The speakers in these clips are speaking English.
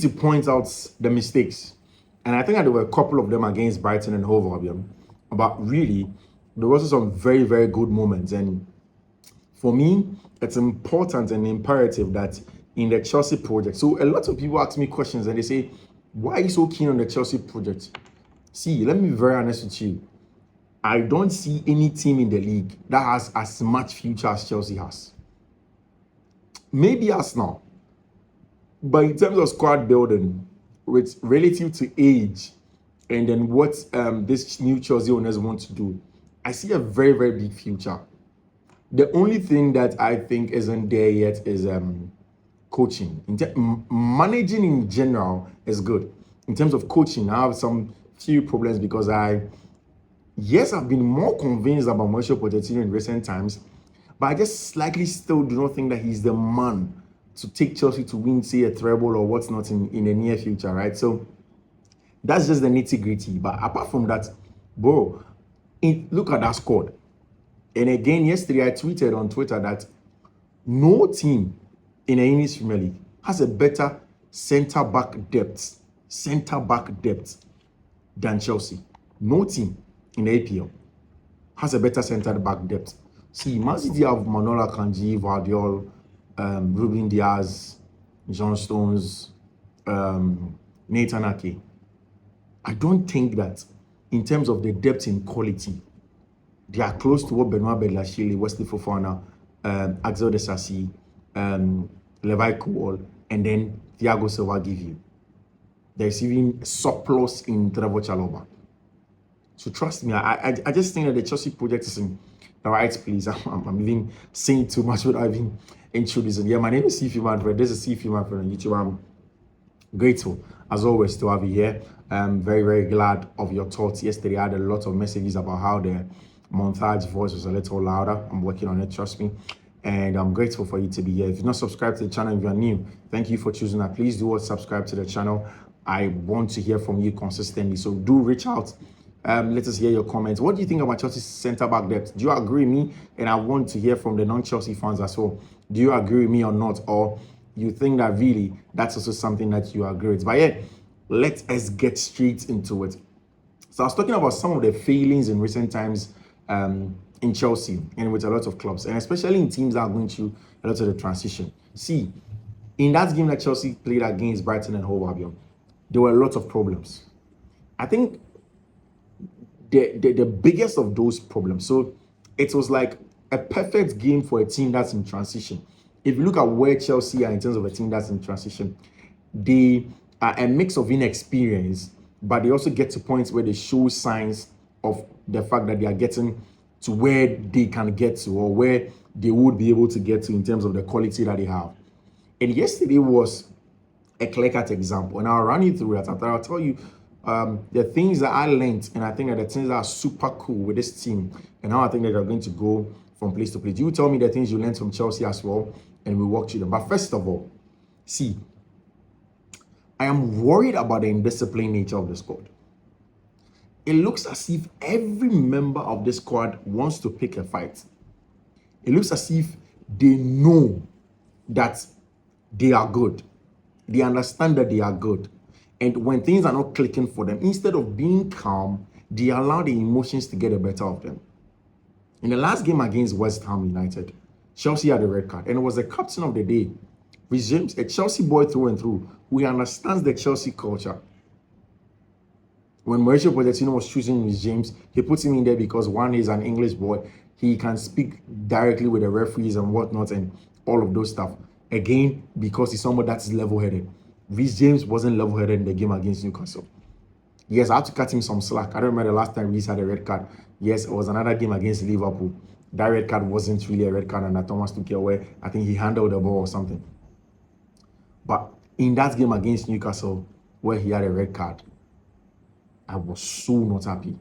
to point out the mistakes. And I think that there were a couple of them against Brighton and Hove Albion. But really, there was some very, very good moments. And for me, it's important and imperative that in the Chelsea project. So a lot of people ask me questions and they say, why are you so keen on the Chelsea project? See, let me be very honest with you. I don't see any team in the league that has as much future as Chelsea has. Maybe Arsenal. But in terms of squad building, with relative to age, and then what this new Chelsea owners want to do, I see a very, very big future. The only thing that I think isn't there yet is coaching. Managing in general is good. In terms of coaching, I have some few problems because I've been more convinced about Mauricio Pochettino in recent times, but I just slightly still do not think that he's the man to take Chelsea to win, say, a treble or what's not in the near future, right? So that's just the nitty-gritty. But apart from that, bro, look at that squad. And again, yesterday I tweeted on Twitter that no team in the English Premier League has a better centre-back depth than Chelsea. No team in the APL has a better centre-back depth. See, Man City have Manola Kanji, Vardiol, Ruben Diaz, John Stones, Nathan Ake. I don't think that in terms of the depth in quality, they are close to what Benoit Bedlashile, Wesley Fofana, Axel Desassi, Levi Kowal, and then Thiago Silva give you. There's even surplus in Trevor Chalobah. So trust me, I just think that the Chelsea project is in the right place. I'm even saying too much without even introducing. Yeah, my name is Fiifi-Manfred. This is Fiifi-Manfred on YouTube. I'm grateful, as always, to have you here. I'm very, very glad of your thoughts. Yesterday, I had a lot of messages about how the montage voice was a little louder. I'm working on it, trust me. And I'm grateful for you to be here. If you're not subscribed to the channel, if you're new, thank you for choosing that. Please do subscribe to the channel. I want to hear from you consistently. So do reach out. Let us hear your comments. What do you think about Chelsea's centre-back depth? Do you agree with me? And I want to hear from the non-Chelsea fans as well. Do you agree with me or not? Or you think that really that's also something that you agree with? But yeah, let us get straight into it. So I was talking about some of the failings in recent times in Chelsea and with a lot of clubs, and especially in teams that are going through a lot of the transition. See, in that game that Chelsea played against Brighton and Hove Albion, there were a lot of problems. I think the biggest of those problems, so it was like a perfect game for a team that's in transition. If you look at where Chelsea are in terms of a team that's in transition, they are a mix of inexperience, but they also get to points where they show signs of the fact that they are getting to where they can get to, or where they would be able to get to in terms of the quality that they have. And yesterday was a clear-cut example, and I'll run you through that. I'll tell you the things that I learned, and I think that the things that are super cool with this team, and how I think that they're going to go from place to place. You tell me the things you learned from Chelsea as well, and we'll walk through them. But first of all, see, I am worried about the indisciplined nature of the squad. It looks as if every member of the squad wants to pick a fight. It looks as if they know that they are good. They understand that they are good. And when things are not clicking for them, instead of being calm, they allow the emotions to get the better of them. In the last game against West Ham United, Chelsea had a red card, and it was the captain of the day, Reece James, a Chelsea boy through and through, who understands the Chelsea culture. When Mauricio Pochettino was choosing Reece James, he puts him in there because one is an English boy. He can speak directly with the referees and whatnot and all of those stuff. Again, because he's someone that's level-headed. Reece James wasn't level-headed in the game against Newcastle. Yes, I had to cut him some slack. I don't remember the last time Reece had a red card. Yes, it was another game against Liverpool. That red card wasn't really a red card, and that Thomas took it away. I think he handled the ball or something. But in that game against Newcastle, where he had a red card, I was so not happy.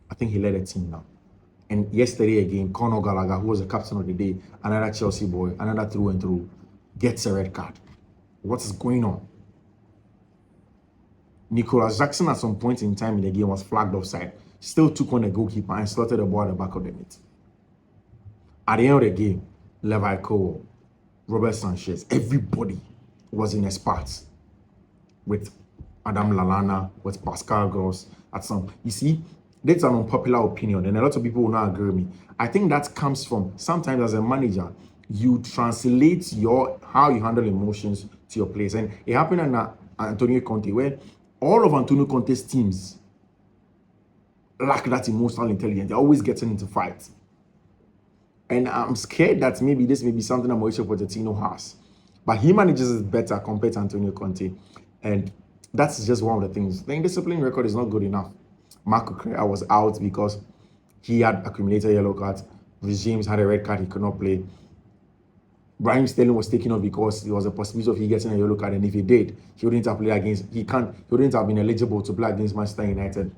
I think he led the team now. And yesterday again, Conor Gallagher, who was the captain of the day, another Chelsea boy, another through and through, gets a red card. What is going on? Nicholas Jackson at some point in time in the game was flagged offside, still took on the goalkeeper and slotted the ball at the back of the net. At the end of the game, Levi Kowal, Robert Sanchez, everybody was in a spot. with Adam Lallana, with Pascal Gross at some. You see, that's an unpopular opinion, and a lot of people will not agree with me. I think that comes from sometimes as a manager, you translate how you handle emotions to your players. And it happened in Antonio Conte, where all of Antonio Conte's teams lack that emotional intelligence. They're always getting into fights. And I'm scared that maybe this may be something that Mauricio Pochettino has. But he manages it better compared to Antonio Conte. And that's just one of the things. The discipline record is not good enough. Marco Correa was out because he had accumulated yellow cards. Rhys James had a red card, he could not play. Raheem Sterling was taken off because there was a possibility of he getting a yellow card, and if he did, he wouldn't have been eligible to play against Manchester United.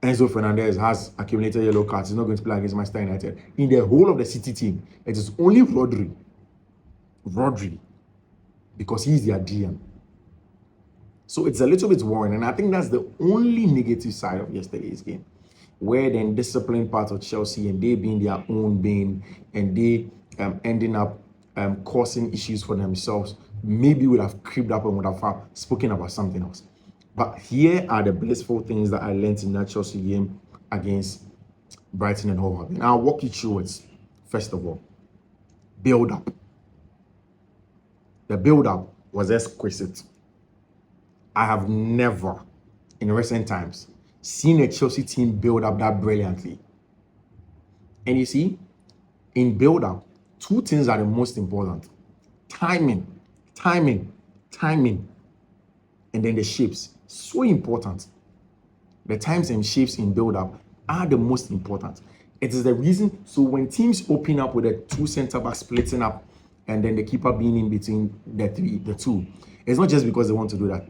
Enzo Fernandez has accumulated yellow cards. He's not going to play against Manchester United. In the whole of the City team, it is only Rodri, because he's their DM. So it's a little bit worrying, and I think that's the only negative side of yesterday's game, where the disciplined part of Chelsea and they being their own bane and they ending up causing issues for themselves, maybe would have creeped up and would have spoken about something else. But here are the blissful things that I learned in that Chelsea game against Brighton and Hove Albion. I'll walk you through it. First of all, build up. The build up was exquisite. I have never, in recent times, seen a Chelsea team build up that brilliantly. And you see, in build up, two things are the most important: timing, and then the shapes. So important. The times and shapes in build up are the most important. It is the reason. So when teams open up with the two center backs splitting up and then the keeper being in between the two, it's not just because they want to do that.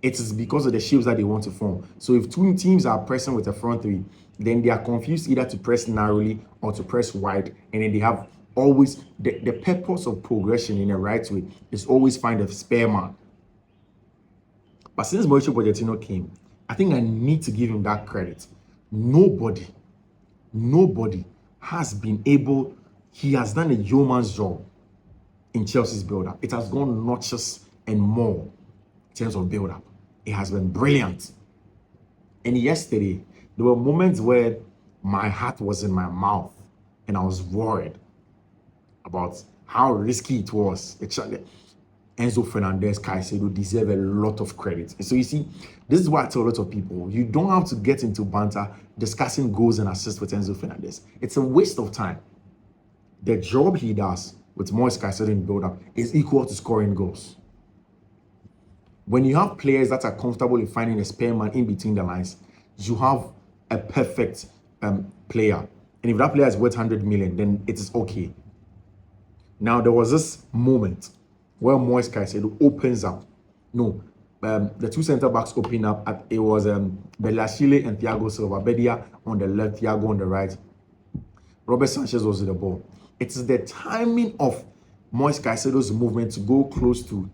It is because of the shapes that they want to form. So if two teams are pressing with a front three, then they are confused either to press narrowly or to press wide, and then they have always the purpose of progression in the right way is always find a spare man. But since Mauricio Pochettino came, I think I need to give him that credit. Nobody has been able. He has done a yeoman's job in Chelsea's build-up. It has gone notches and more in terms of build-up. It has been brilliant. And yesterday, there were moments where my heart was in my mouth and I was worried about how risky it was. Enzo Fernandez, Caicedo deserve a lot of credit. So you see, this is why I tell a lot of people, you don't have to get into banter discussing goals and assists with Enzo Fernandez. It's a waste of time. The job he does with Moise Caicedo in build-up is equal to scoring goals. When you have players that are comfortable in finding a spare man in between the lines, you have a perfect player. And if that player is worth 100 million, then it is okay. Now, there was this moment where Moise Caicedo opens up. The two center backs open up. It was Belashile and Thiago Silva. Bedia on the left, Thiago on the right. Robert Sanchez was with the ball. It is the timing of Moise Caicedo's movement to go close to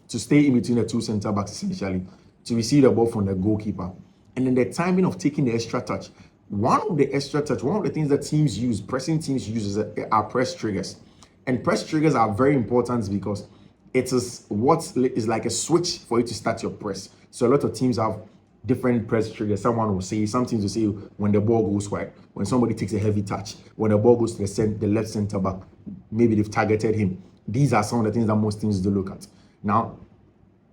stay in between the two center backs, essentially, to receive the ball from the goalkeeper. And then the timing of taking the extra touch. One of the things that pressing teams use are press triggers. And press triggers are very important because it is what is like a switch for you to start your press. So a lot of teams have different press triggers. Some teams will say when the ball goes wide, when somebody takes a heavy touch, when the ball goes to the left center back, maybe they've targeted him. These are some of the things that most teams do look at. Now,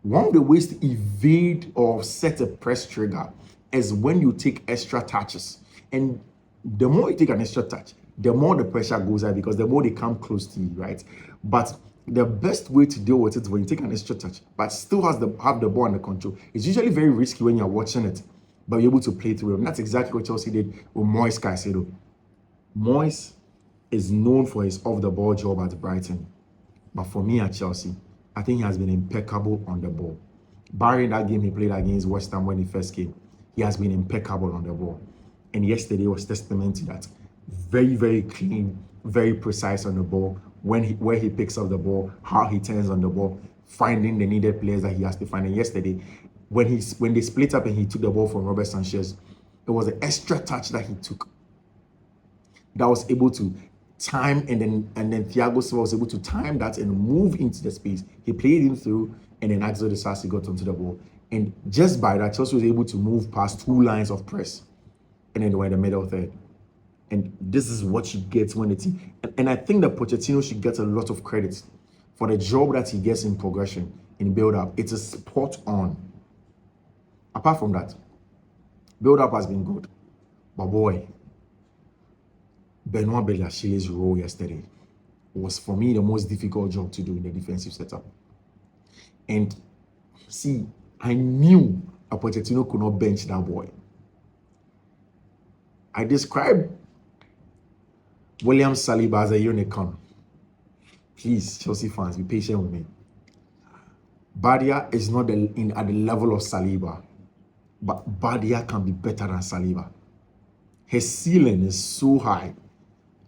one of the ways to evade or set a press trigger is when you take extra touches. And the more you take an extra touch, the more the pressure goes out because the more they come close to you, right? But the best way to deal with it is when you take an extra touch, but still have the ball under control. It's usually very risky when you're watching it, but you're able to play through it. And that's exactly what Chelsea did with Moise Caicedo. Moise is known for his off-the-ball job at Brighton. But for me at Chelsea, I think he has been impeccable on the ball. Barring that game he played against West Ham when he first came, he has been impeccable on the ball. And yesterday was testament to that. Very, very clean, very precise on the ball. Where he picks up the ball, how he turns on the ball, finding the needed players that he has to find. And yesterday, when they split up and he took the ball from Robert Sanchez, it was an extra touch that he took that was able to time, and then Thiago Silva was able to time that and move into the space. He played him through, and then Axel Disasi got onto the ball. And just by that, Chelsea was able to move past 2 lines of press, and then they were in the middle third. And this is what you get when the team. And I think that Pochettino should get a lot of credit for the job that he gets in progression, in build-up. It is spot on. Apart from that, build-up has been good. But boy, Benoit Badia's role yesterday was, for me, the most difficult job to do in the defensive setup. And see, I knew a Pochettino could not bench that boy. I described William Saliba as a unicorn. Please, Chelsea fans, be patient with me. Badia is not at the level of Saliba, but Badia can be better than Saliba. His ceiling is so high,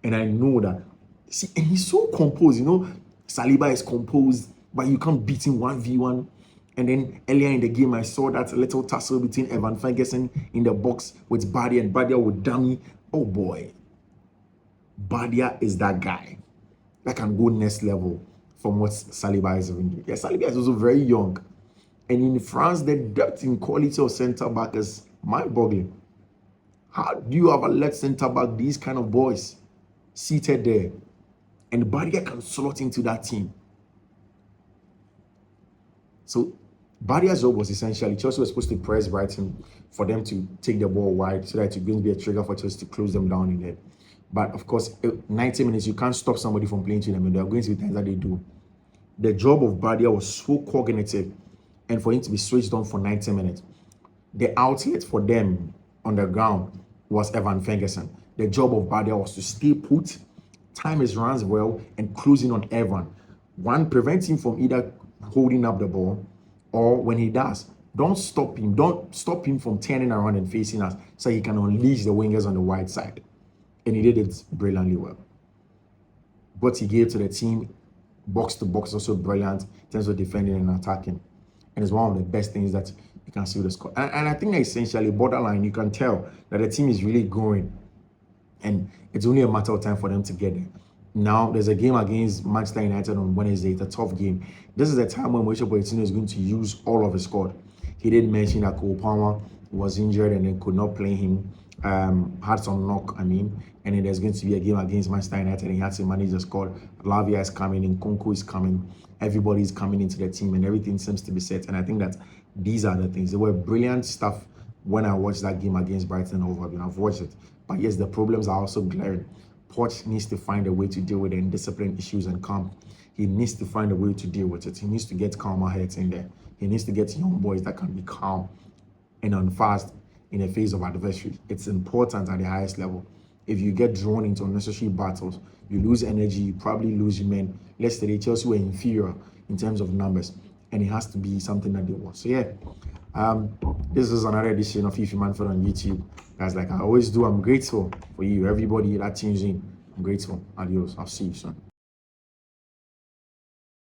and I know that. See, and he's so composed. You know, Saliba is composed, but you can't beat him 1v1. And then earlier in the game, I saw that little tussle between Evan Ferguson in the box with Badia, and Badia would dummy. Oh boy, Badia is that guy that can go next level from what Saliba is doing. Yeah, Saliba is also very young. And in France, the depth in quality of centre back is mind-boggling. How do you ever let centre back, these kind of boys, seated there? And Badia can slot into that team. So Badia's job was essentially, Chelsea was supposed to press Brighton for them to take the ball wide so that it's going to be a trigger for Chelsea to close them down in there. But of course, 90 minutes, you can't stop somebody from playing to them, and there are going to be times that they do. The job of Badia was so cognitive, and for him to be switched on for 90 minutes. The outlet for them on the ground was Evan Ferguson. The job of Badia was to stay put, time his runs well, and closing on Evan. One, prevent him from either holding up the ball, or when he does, don't stop him. Don't stop him from turning around and facing us so he can unleash the wingers on the wide side. And he did it brilliantly well. What he gave to the team, box to box, also brilliant in terms of defending and attacking. And it's one of the best things that you can see with the squad. And I think that essentially, borderline, you can tell that the team is really growing. And it's only a matter of time for them to get there. Now, there's a game against Manchester United on Wednesday. It's a tough game. This is a time when Mauricio Pochettino is going to use all of his squad. He did mention that Cole Palmer was injured and then could not play him. Had some knock, and then there's going to be a game against Manchester United, and he had to manage the squad. Lavia is coming in, Nkunku is coming, everybody's coming into the team, and everything seems to be set. And I think that these are the things. They were brilliant stuff when I watched that game against Brighton over. I've watched it. But yes, the problems are also glaring. Poch needs to find a way to deal with the indiscipline issues and calm. He needs to find a way to deal with it. He needs to get calmer heads in there. He needs to get young boys that can be calm and unfast in the face of adversity. It's important at the highest level. If you get drawn into unnecessary battles, you lose energy, you probably lose your men. Yesterday, Chelsea were inferior in terms of numbers, and it has to be something that they want. So yeah, this is another edition of Fiifi-Manfred on YouTube. Guys, like I always do, I'm grateful for you, everybody that tunes in. I'm grateful. Adios. I'll see you soon.